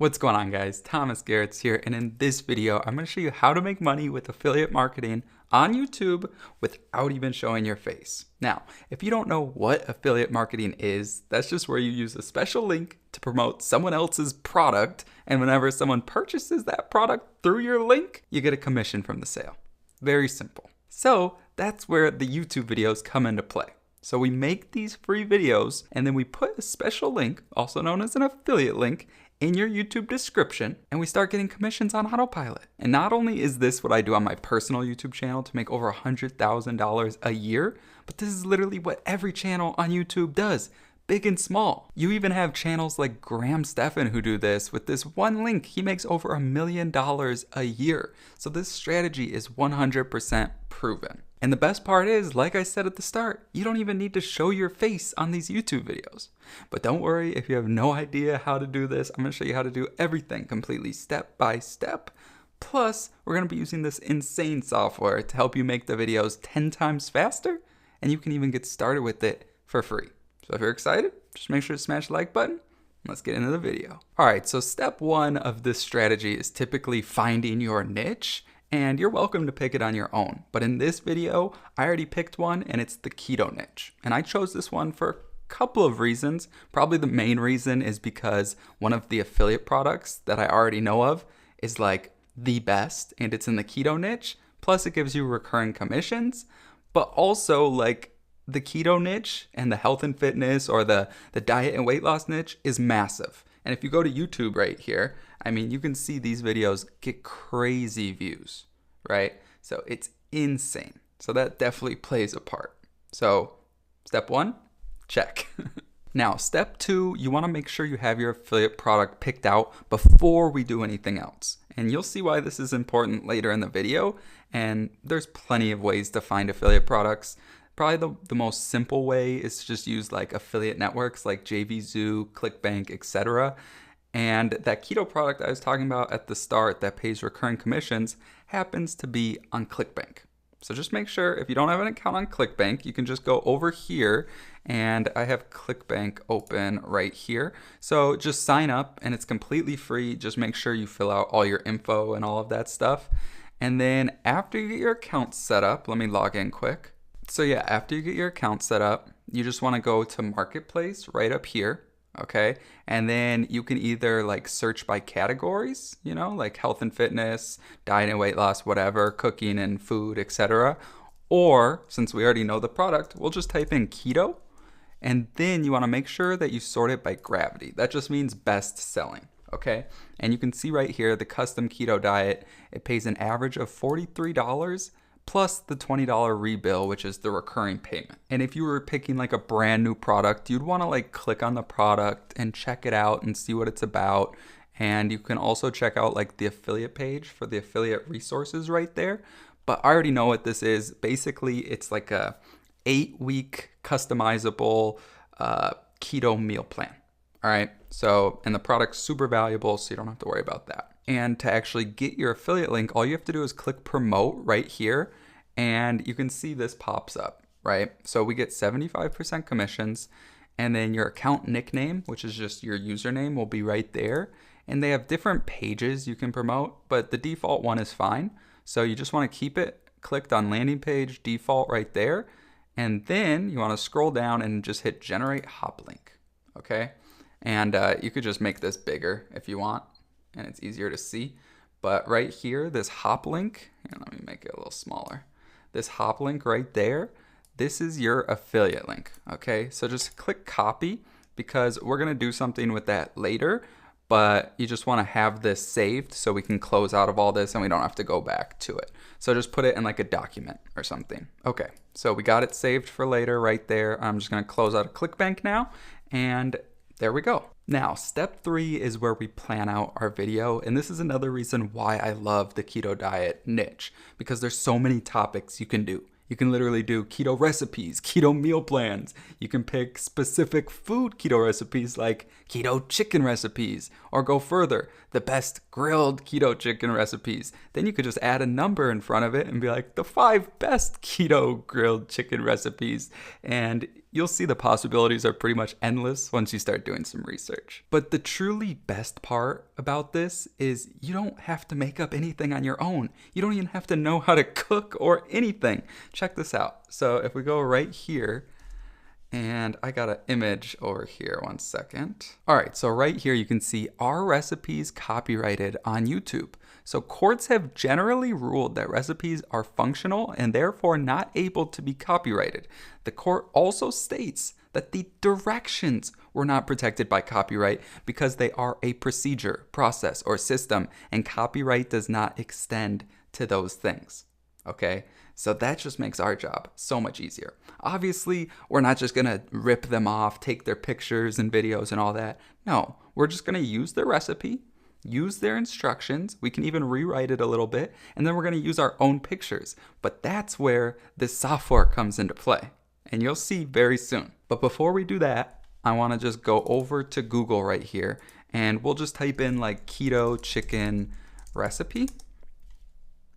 What's going on, guys? Thomas Garrett's here, and in this video, I'm going to show you how to make money with affiliate marketing on YouTube without even showing your face. Now, if you don't know what affiliate marketing is, that's just where you use a special link to promote someone else's product, and whenever someone purchases that product through your link, you get a commission from the sale. Very simple. So that's where the YouTube videos come into play. So we make these free videos, and then we put a special link, also known as an affiliate link, in your YouTube description, and we start getting commissions on autopilot. And not only is this what I do on my personal YouTube channel to make over $100,000 a year, but this is literally what every channel on YouTube does, big and small. You even have channels like Graham Stephan who do this. With this one link, he makes over $1 million a year. So this strategy is 100% proven. And the best part is, like I said at the start, you don't even need to show your face on these YouTube videos. But don't worry, if you have no idea how to do this, I'm going to show you how to do everything completely step by step. Plus, we're going to be using this insane software to help you make the videos 10 times faster, and you can even get started with it for free. So if you're excited, just make sure to smash the like button. Let's get into the video. All right, so step one of this strategy is typically finding your niche. And you're welcome to pick it on your own. But in this video, I already picked one, and it's the keto niche. And I chose this one for a couple of reasons. Probably the main reason is because one of the affiliate products that I already know of is like the best, and it's in the keto niche. Plus it gives you recurring commissions, but also like the keto niche and the health and fitness or the diet and weight loss niche is massive. And if you go to YouTube right here, I mean, you can see these videos get crazy views, right? So it's insane. So that definitely plays a part. So step one, check. Now, step two, you want to make sure you have your affiliate product picked out before we do anything else. And you'll see why this is important later in the video. And there's plenty of ways to find affiliate products. Probably the most simple way is to just use like affiliate networks like JVZoo, ClickBank, etc. And that keto product I was talking about at the start that pays recurring commissions happens to be on ClickBank. So just make sure if you don't have an account on ClickBank, you can just go over here, and I have ClickBank open right here. So just sign up, and it's completely free. Just make sure you fill out all your info and all of that stuff. And then after you get your account set up, let me log in quick. So yeah, after you get your account set up, you just want to go to Marketplace right up here. Okay, and then you can either like search by categories, you know, like health and fitness, diet and weight loss, whatever, cooking and food, etc. Or since we already know the product, we'll just type in keto, and then you want to make sure that you sort it by gravity. That just means best selling. Okay, and you can see right here the custom keto diet. It pays an average of $43. Plus the $20 rebill, which is the recurring payment. And if you were picking like a brand new product, you'd want to like click on the product and check it out and see what it's about. And you can also check out like the affiliate page for the affiliate resources right there. But I already know what this is. Basically, it's like a 8-week customizable keto meal plan. All right. So, and the product's super valuable, so you don't have to worry about that. And to actually get your affiliate link, all you have to do is click promote right here, and you can see this pops up, right? So we get 75% commissions, and then your account nickname, which is just your username, will be right there. And they have different pages you can promote, but the default one is fine. So you just want to keep it clicked on landing page default right there. And then you want to scroll down and just hit generate hop link, okay? And you could just make this bigger if you want, and it's easier to see. But right here, this hop link, and let me make it a little smaller. This hop link right there, this is your affiliate link, okay? So just click copy, because we're gonna do something with that later, but you just wanna have this saved so we can close out of all this and we don't have to go back to it. So just put it in like a document or something. Okay, so we got it saved for later right there. I'm just gonna close out of ClickBank now, and there we go. Now, step three is where we plan out our video. And this is another reason why I love the keto diet niche, because there's so many topics you can do. You can literally do keto recipes, keto meal plans. You can pick specific food keto recipes like keto chicken recipes, or go further, the best grilled keto chicken recipes. Then you could just add a number in front of it and be like the 5 best keto grilled chicken recipes. And you'll see the possibilities are pretty much endless once you start doing some research. But the truly best part about this is you don't have to make up anything on your own. You don't even have to know how to cook or anything. Check this out. So if we go right here, and I got an image over here, 1 second. All right, so right here you can see our recipes copyrighted on YouTube. So courts have generally ruled that recipes are functional and therefore not able to be copyrighted. The court also states that the directions were not protected by copyright because they are a procedure, process, or system, and copyright does not extend to those things. Okay, so that just makes our job so much easier. Obviously, we're not just gonna rip them off, take their pictures and videos and all that. No, we're just gonna use their recipe, use their instructions. We can even rewrite it a little bit, and then we're gonna use our own pictures. But that's where this software comes into play, and you'll see very soon. But before we do that, I wanna just go over to Google right here, and we'll just type in like keto chicken recipe.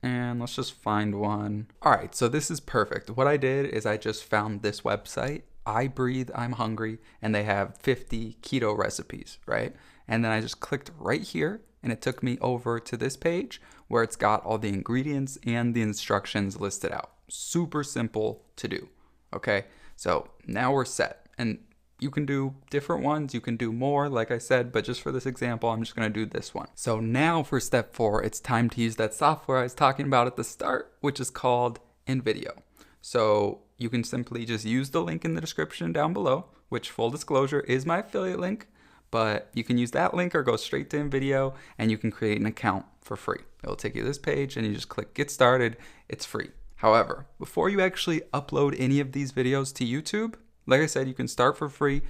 And let's just find one. All right, so this is perfect. What I did is I just found this website, I Breathe, I'm Hungry, and they have 50 keto recipes, right? And then I just clicked right here, and it took me over to this page where it's got all the ingredients and the instructions listed out. Super simple to do, okay? So now we're set. And you can do different ones, you can do more, like I said, but just for this example, I'm just gonna do this one. So now for step 4, it's time to use that software I was talking about at the start, which is called InVideo. So you can simply just use the link in the description down below, which, full disclosure, is my affiliate link, but you can use that link or go straight to InVideo and you can create an account for free. It'll take you to this page and you just click get started, it's free. However, before you actually upload any of these videos to YouTube, like I said, you can start for free,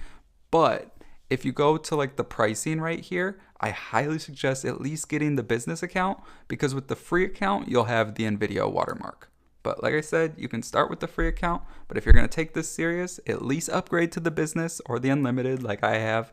but if you go to like the pricing right here, I highly suggest at least getting the business account, because with the free account, you'll have the InVideo watermark. But like I said, you can start with the free account, but if you're gonna take this serious, at least upgrade to the business or the unlimited like I have,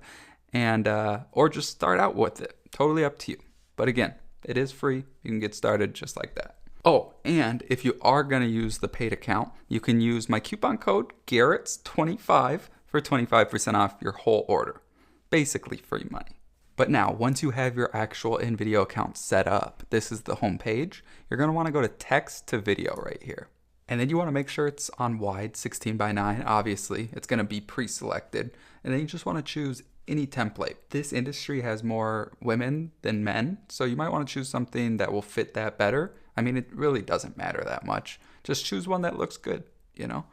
and or just start out with it. Totally up to you. But again, it is free. You can get started just like that. Oh, and if you are going to use the paid account, you can use my coupon code GARRETTS25 for 25% off your whole order. Basically free money. But now, once you have your actual InVideo account set up, this is the home page. You're going to want to go to text to video right here. And then you want to make sure it's on wide 16:9. Obviously, it's going to be pre-selected. And then you just want to choose any template. This industry has more women than men, so you might want to choose something that will fit that better. I mean, it really doesn't matter that much. Just choose one that looks good, you know?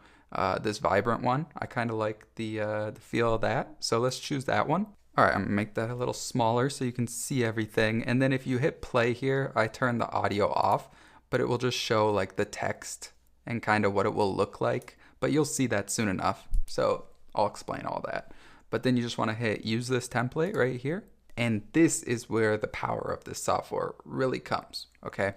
This vibrant one, I kind of like the feel of that, so let's choose that one. All right, I'm gonna make that a little smaller so you can see everything. And then if you hit play here, I turn the audio off, but it will just show like the text and kind of what it will look like. But you'll see that soon enough, so I'll explain all that. But then you just want to hit use this template right here. And this is where the power of this software really comes, okay?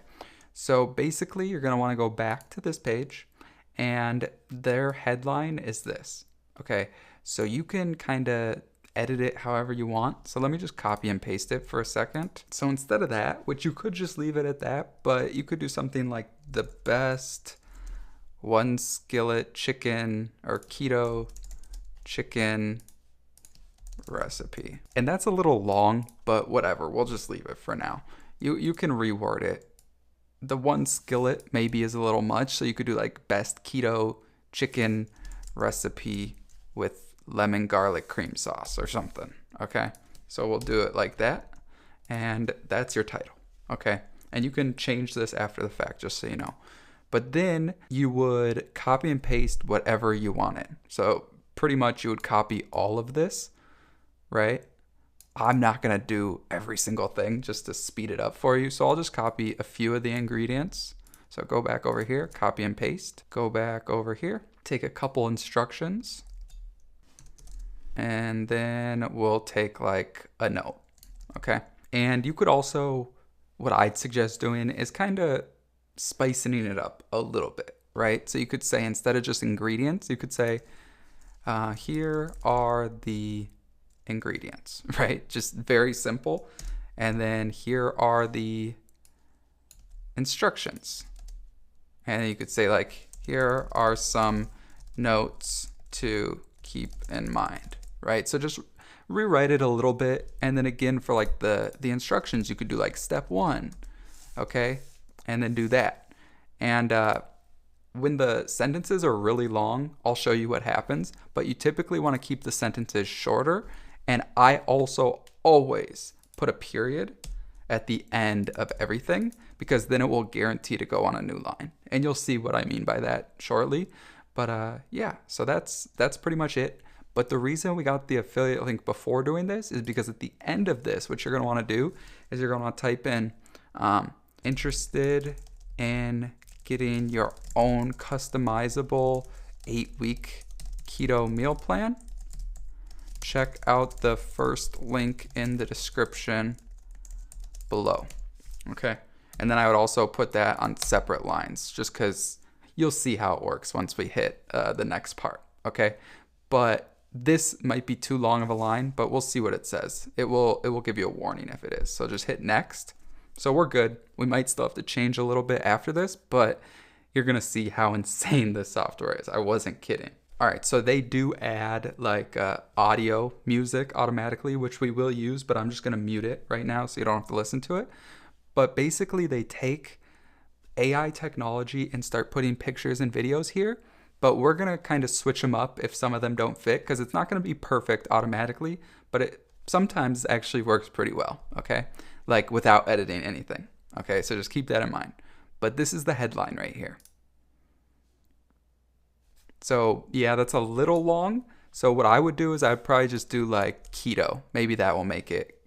So basically, you're going to want to go back to this page, and their headline is this, okay? So you can kind of edit it however you want. So let me just copy and paste it for a second. So instead of that, which you could just leave it at that, but you could do something like the best one skillet chicken or keto chicken recipe. And that's a little long, but whatever, we'll just leave it for now. You can reword it. The one skillet maybe is a little much, so you could do like best keto chicken recipe with lemon garlic cream sauce or something, okay? So we'll do it like that, and that's your title, okay? And you can change this after the fact, just so you know. But then you would copy and paste whatever you wanted. So pretty much you would copy all of this, right? I'm not gonna do every single thing just to speed it up for you. So I'll just copy a few of the ingredients. So go back over here, copy and paste, go back over here, take a couple instructions, and then we'll take like a note, okay? And you could also, what I'd suggest doing is kind of spicing it up a little bit, right? So you could say, instead of just ingredients, you could say, here are the ingredients, right? Just very simple. And then here are the instructions. And you could say like, here are some notes to keep in mind, right? So just rewrite it a little bit. And then again, for like the instructions, you could do like step 1, okay? And then do that. And when the sentences are really long, I'll show you what happens, but you typically want to keep the sentences shorter. And I also always put a period at the end of everything, because then it will guarantee to go on a new line. And you'll see what I mean by that shortly. But yeah, so that's pretty much it. But the reason we got the affiliate link before doing this is because at the end of this, what you're going to want to do is you're going to want to type in interested in getting your own customizable 8-week keto meal plan. Check out the first link in the description below. Okay. And then I would also put that on separate lines, just because you'll see how it works once we hit the next part. Okay. But this might be too long of a line, but we'll see what it says. It will give you a warning if it is. So just hit next. So we're good. We might still have to change a little bit after this, but you're going to see how insane this software is. I wasn't kidding. All right, so they do add like audio music automatically, which we will use, but I'm just going to mute it right now so you don't have to listen to it. But basically they take AI technology and start putting pictures and videos here, but we're going to kind of switch them up if some of them don't fit, because it's not going to be perfect automatically, but it sometimes actually works pretty well, okay? Like without editing anything, okay? So just keep that in mind. But this is the headline right here. So yeah, that's a little long. So what I would do is I'd probably just do like keto. Maybe that will make it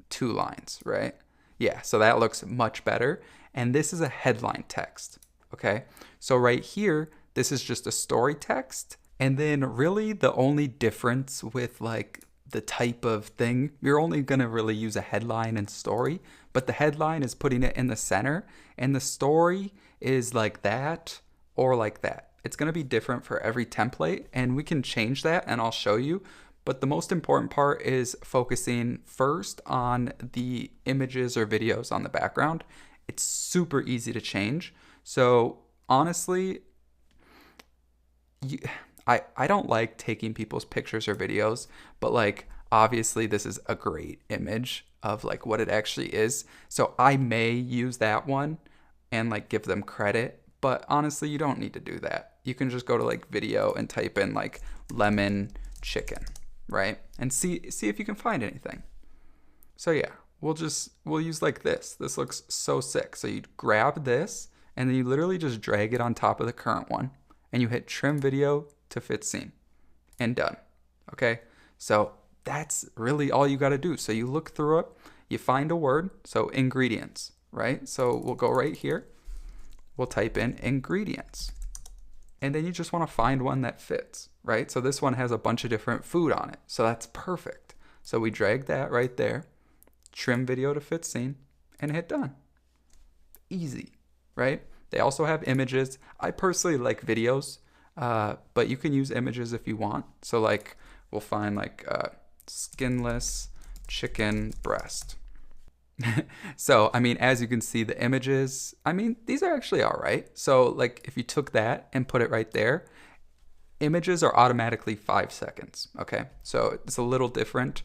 2 lines, right? Yeah, so that looks much better. And this is a headline text, okay? So right here, this is just a story text. And then really the only difference with like the type of thing, you're only gonna really use a headline and story, but the headline is putting it in the center and the story is like that or like that. It's going to be different for every template, and we can change that and I'll show you. But the most important part is focusing first on the images or videos on the background. It's super easy to change. So honestly, I don't like taking people's pictures or videos, but like obviously this is a great image of like what it actually is. So I may use that one and like give them credit. But honestly, you don't need to do that. You can just go to like video and type in like lemon chicken, right? And see if you can find anything. So yeah, we'll use like this. This looks so sick. So you grab this and then you literally just drag it on top of the current one and you hit trim video to fit scene and done. Okay. So that's really all you got to do. So you look through it, you find a word. So ingredients, right? So we'll go right here. We'll type in ingredients. And then you just want to find one that fits, right? So this one has a bunch of different food on it. So that's perfect. So we drag that right there, trim video to fit scene, and hit done. Easy, right? They also have images. I personally like videos, but you can use images if you want. So like we'll find like skinless chicken breast. So, I mean, as you can see, the images, I mean, these are actually all right. So like if you took that and put it right there, images are automatically 5 seconds. Okay. So it's a little different.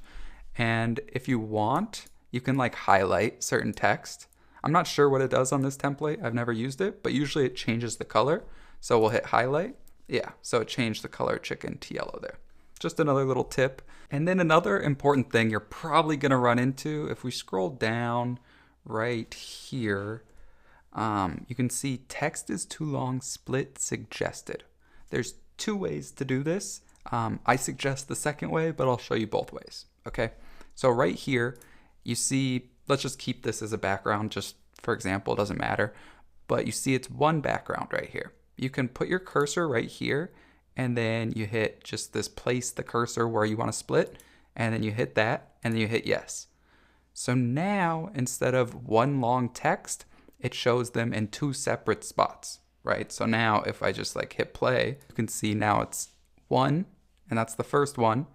And if you want, you can like highlight certain text. I'm not sure what it does on this template. I've never used it, but usually it changes the color. So we'll hit highlight. Yeah. So it changed the color chicken to yellow there. Just another little tip. And then another important thing you're probably going to run into, if we scroll down right here, you can see text is too long, split suggested. There's 2 ways to do this. I suggest the second way, but I'll show you both ways. Okay. So right here, you see, let's just keep this as a background, just for example, it doesn't matter, but you see it's one background right here. You can put your cursor right here and then you hit just this place the cursor where you want to split, and then you hit that, and then you hit yes. So now, instead of one long text, it shows them in 2 separate spots, right? So now if I just like hit play, you can see now it's 1, and that's the first one,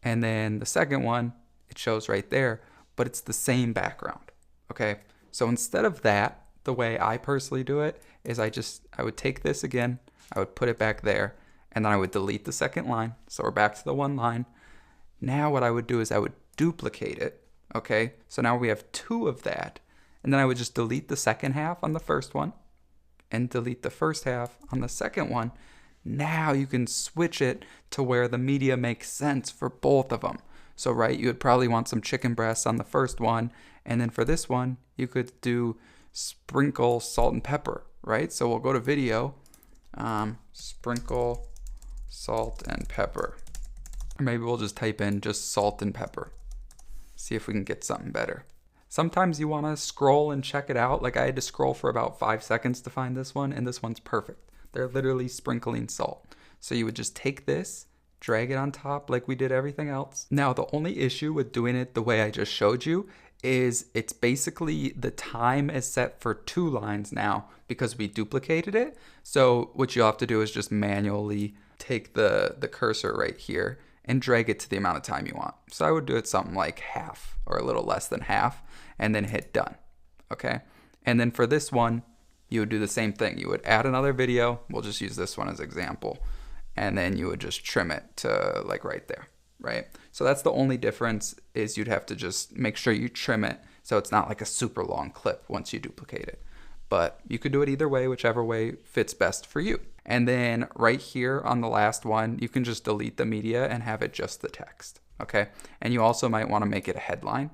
and then the second one, it shows right there, but it's the same background, okay? So instead of that, the way I personally do it is I would take this again, I would put it back there, and then I would delete the second line. So we're back to the one line. Now what I would do is I would duplicate it, okay? So now we have 2 of that, and then I would just delete the second half on the first one and delete the first half on the second one. Now you can switch it to where the media makes sense for both of them. So, right, you would probably want some chicken breasts on the first one, and then for this one, you could do sprinkle salt and pepper, right? So we'll go to video, sprinkle salt and pepper. Or maybe we'll just type in just salt and pepper. See if we can get something better. Sometimes you want to scroll and check it out. Like I had to scroll for about 5 seconds to find this one, and this one's perfect. They're literally sprinkling salt. So you would just take this, drag it on top like we did everything else. Now, the only issue with doing it the way I just showed you is it's basically the time is set for 2 lines now because we duplicated it. So what you'll have to do is just manually take the cursor right here and drag it to the amount of time you want. So I would do it something like half or a little less than half and then hit done, okay? And then for this one, you would do the same thing. You would add another video. We'll just use this one as example. And then you would just trim it to like right there, right? So that's the only difference is you'd have to just make sure you trim it so it's not like a super long clip once you duplicate it. But you could do it either way, whichever way fits best for you. And then right here on the last one, you can just delete the media and have it just the text, okay? And you also might want to make it a headline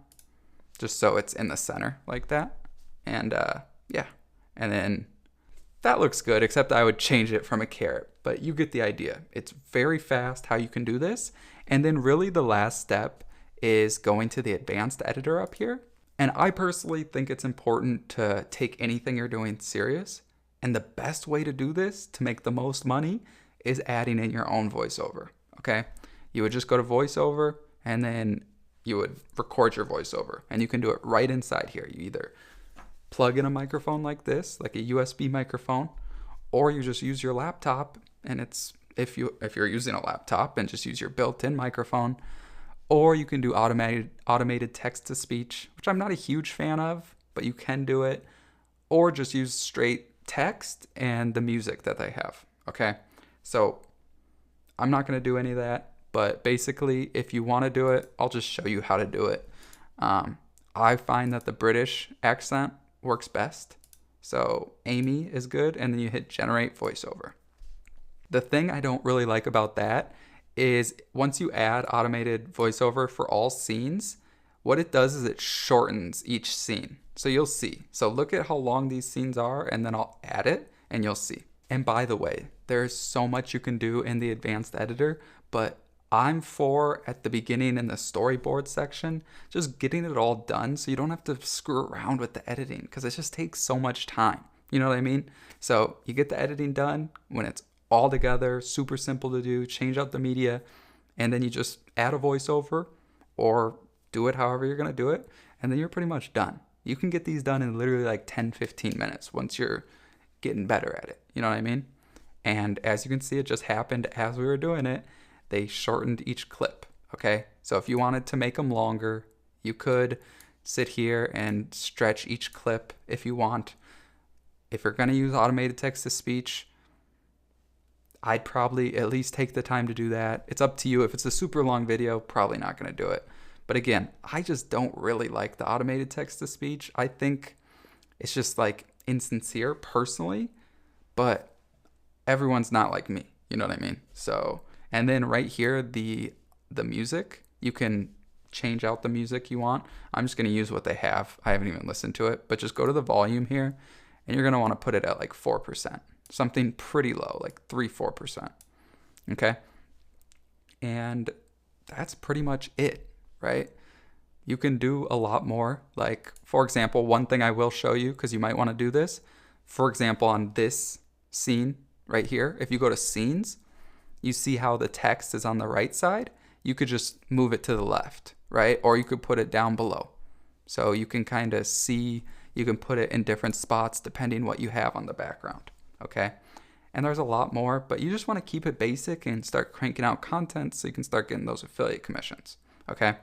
just so it's in the center like that. And yeah, and then that looks good, except I would change it from a carrot, but you get the idea. It's very fast how you can do this. And then really the last step is going to the advanced editor up here. And I personally think it's important to take anything you're doing serious. And the best way to do this to make the most money is adding in your own voiceover, okay? You would just go to voiceover and then you would record your voiceover. And you can do it right inside here. You either plug in a microphone like this, like a USB microphone, or you just use your laptop, and it's if you're using a laptop and just use your built-in microphone, or you can do automated text-to-speech, which I'm not a huge fan of, but you can do it, or just use straight text and the music that they have, okay? So I'm not going to do any of that, but basically if you want to do it, I'll just show you how to do it. I find that the British accent works best. So Amy is good, and then you hit generate voiceover. The thing I don't really like about that is once you add automated voiceover for all scenes, what it does is it shortens each scene. So you'll see. So look at how long these scenes are, and then I'll add it and you'll see. And by the way, there's so much you can do in the advanced editor, but I'm for, at the beginning in the storyboard section, just getting it all done so you don't have to screw around with the editing because it just takes so much time. You know what I mean? So you get the editing done when it's all together, super simple to do, change out the media, and then you just add a voiceover or do it however you're going to do it, and then you're pretty much done. You can get these done in literally like 10, 15 minutes once you're getting better at it. You know what I mean? And as you can see, it just happened as we were doing it. They shortened each clip, okay? So if you wanted to make them longer, you could sit here and stretch each clip if you want. If you're gonna use automated text-to-speech, I'd probably at least take the time to do that. It's up to you. If it's a super long video, probably not gonna do it. But again, I just don't really like the automated text-to-speech. I think it's just like insincere personally, but everyone's not like me, you know what I mean? So, and then right here, the music, you can change out the music you want. I'm just going to use what they have. I haven't even listened to it, but just go to the volume here, and you're going to want to put it at like 4%, something pretty low, like 3-4%, okay? And that's pretty much it, right? You can do a lot more. Like, for example, one thing I will show you, because you might want to do this, for example, on this scene right here, if you go to scenes, you see how the text is on the right side. You could just move it to the left, right? Or you could put it down below. So you can kind of see, you can put it in different spots depending what you have on the background, okay? And there's a lot more, but you just want to keep it basic and start cranking out content so you can start getting those affiliate commissions, okay?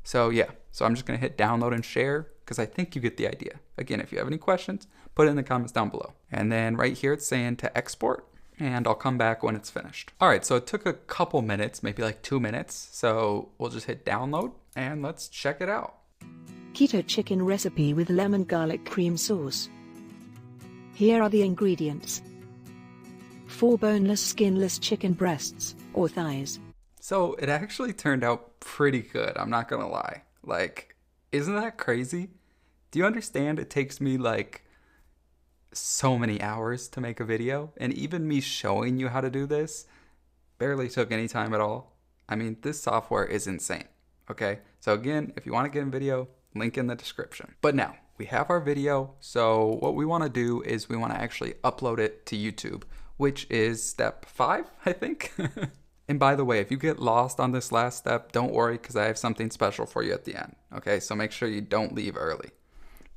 So yeah, so I'm just going to hit download and share because I think you get the idea. Again, if you have any questions, put it in the comments down below. And then right here, it's saying to export. and I'll come back when it's finished. All right, so it took a couple minutes, maybe like 2 minutes. So we'll just hit download and let's check it out. Keto chicken recipe with lemon garlic cream sauce. Here are the ingredients. 4 boneless skinless chicken breasts or thighs. So it actually turned out pretty good, I'm not gonna lie. Like, isn't that crazy? Do you understand it takes me like so many hours to make a video? And even me showing you how to do this barely took any time at all. I mean, this software is insane, okay? So again, if you wanna get in video, link in the description. But now, we have our video, so what we wanna do is we wanna actually upload it to YouTube, which is step 5, I think. And by the way, if you get lost on this last step, don't worry, because I have something special for you at the end, okay? So make sure you don't leave early.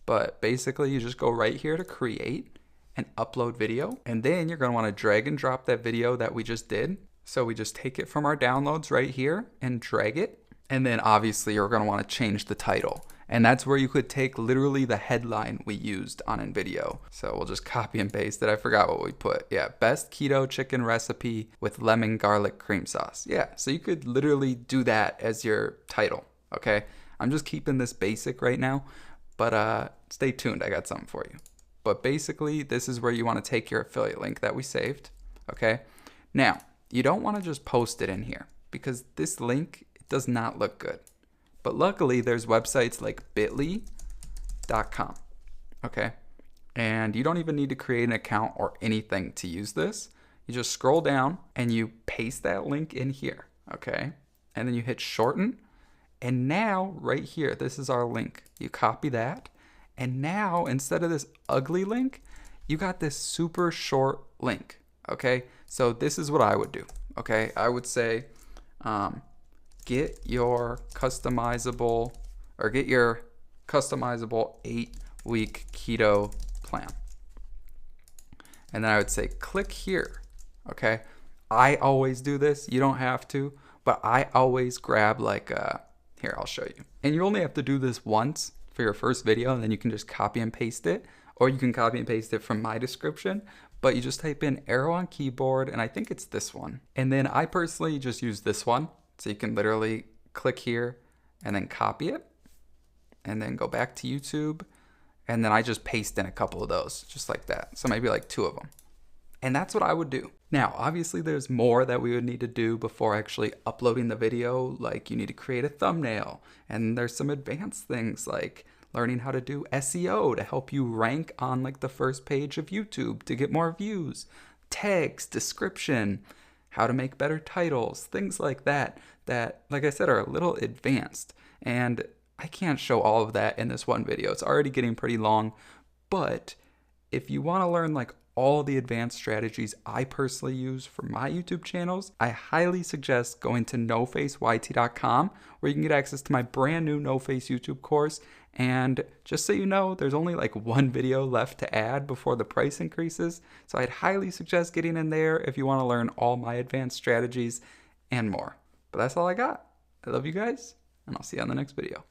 But basically, you just go right here to create and upload video, and then you're gonna wanna drag and drop that video that we just did. So we just take it from our downloads right here and drag it, and then obviously you're gonna wanna change the title. And that's where you could take literally the headline we used on InVideo. So we'll just copy and paste it. I forgot what we put. Yeah, best keto chicken recipe with lemon garlic cream sauce. Yeah, so you could literally do that as your title, okay? I'm just keeping this basic right now, but stay tuned, I got something for you. But basically, this is where you wanna take your affiliate link that we saved, okay? Now, you don't wanna just post it in here because this link, it does not look good. But luckily, there's websites like bit.ly.com, okay? And you don't even need to create an account or anything to use this. You just scroll down and you paste that link in here, okay? And then you hit shorten. And now, right here, this is our link. You copy that. And now, instead of this ugly link, you got this super short link, okay? So this is what I would do, okay? I would say, get your customizable 8-week keto plan. And then I would say click here, okay? I always do this, you don't have to, but I always grab like here, I'll show you. And you only have to do this once for your first video, and then you can just copy and paste it, or you can copy and paste it from my description, but you just type in arrow on keyboard, and I think it's this one. And then I personally just use this one. So you can literally click here and then copy it and then go back to YouTube. And then I just paste in a couple of those just like that. So maybe like 2 of them. And that's what I would do. Now, obviously there's more that we would need to do before actually uploading the video. Like you need to create a thumbnail, and there's some advanced things like learning how to do SEO to help you rank on like the first page of YouTube to get more views, tags, description, how to make better titles, things like that, like I said, are a little advanced. And I can't show all of that in this one video. It's already getting pretty long, but if you wanna learn like all the advanced strategies I personally use for my YouTube channels, I highly suggest going to nofaceyt.com, where you can get access to my brand new No Face YouTube course. And just so you know, there's only like 1 video left to add before the price increases. So I'd highly suggest getting in there if you want to learn all my advanced strategies and more. But that's all I got. I love you guys, and I'll see you on the next video.